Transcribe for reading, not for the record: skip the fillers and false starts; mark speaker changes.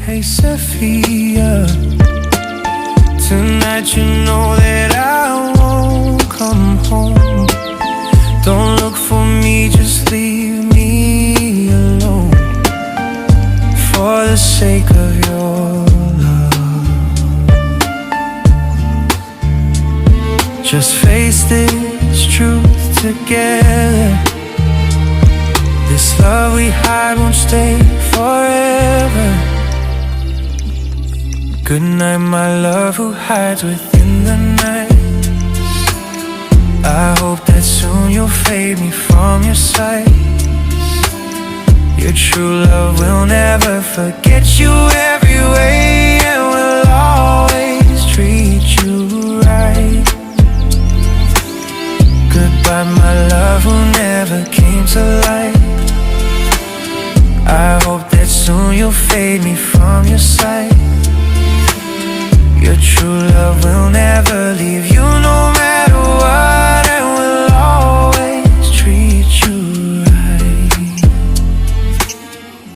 Speaker 1: Hey Sophia, tonight you know that I won't come home. Don't look for me, just leave me alone. For the sake of your love, just face this truth together. This love we hide won't stay forever. Good night, my love, who hides within the night. I hope that soon you'll fade me from your sight. Your true love will never forget you every way, and will always treat you right. Goodbye, my love, who never came to light. I hope that soon you'll fade me from your sight.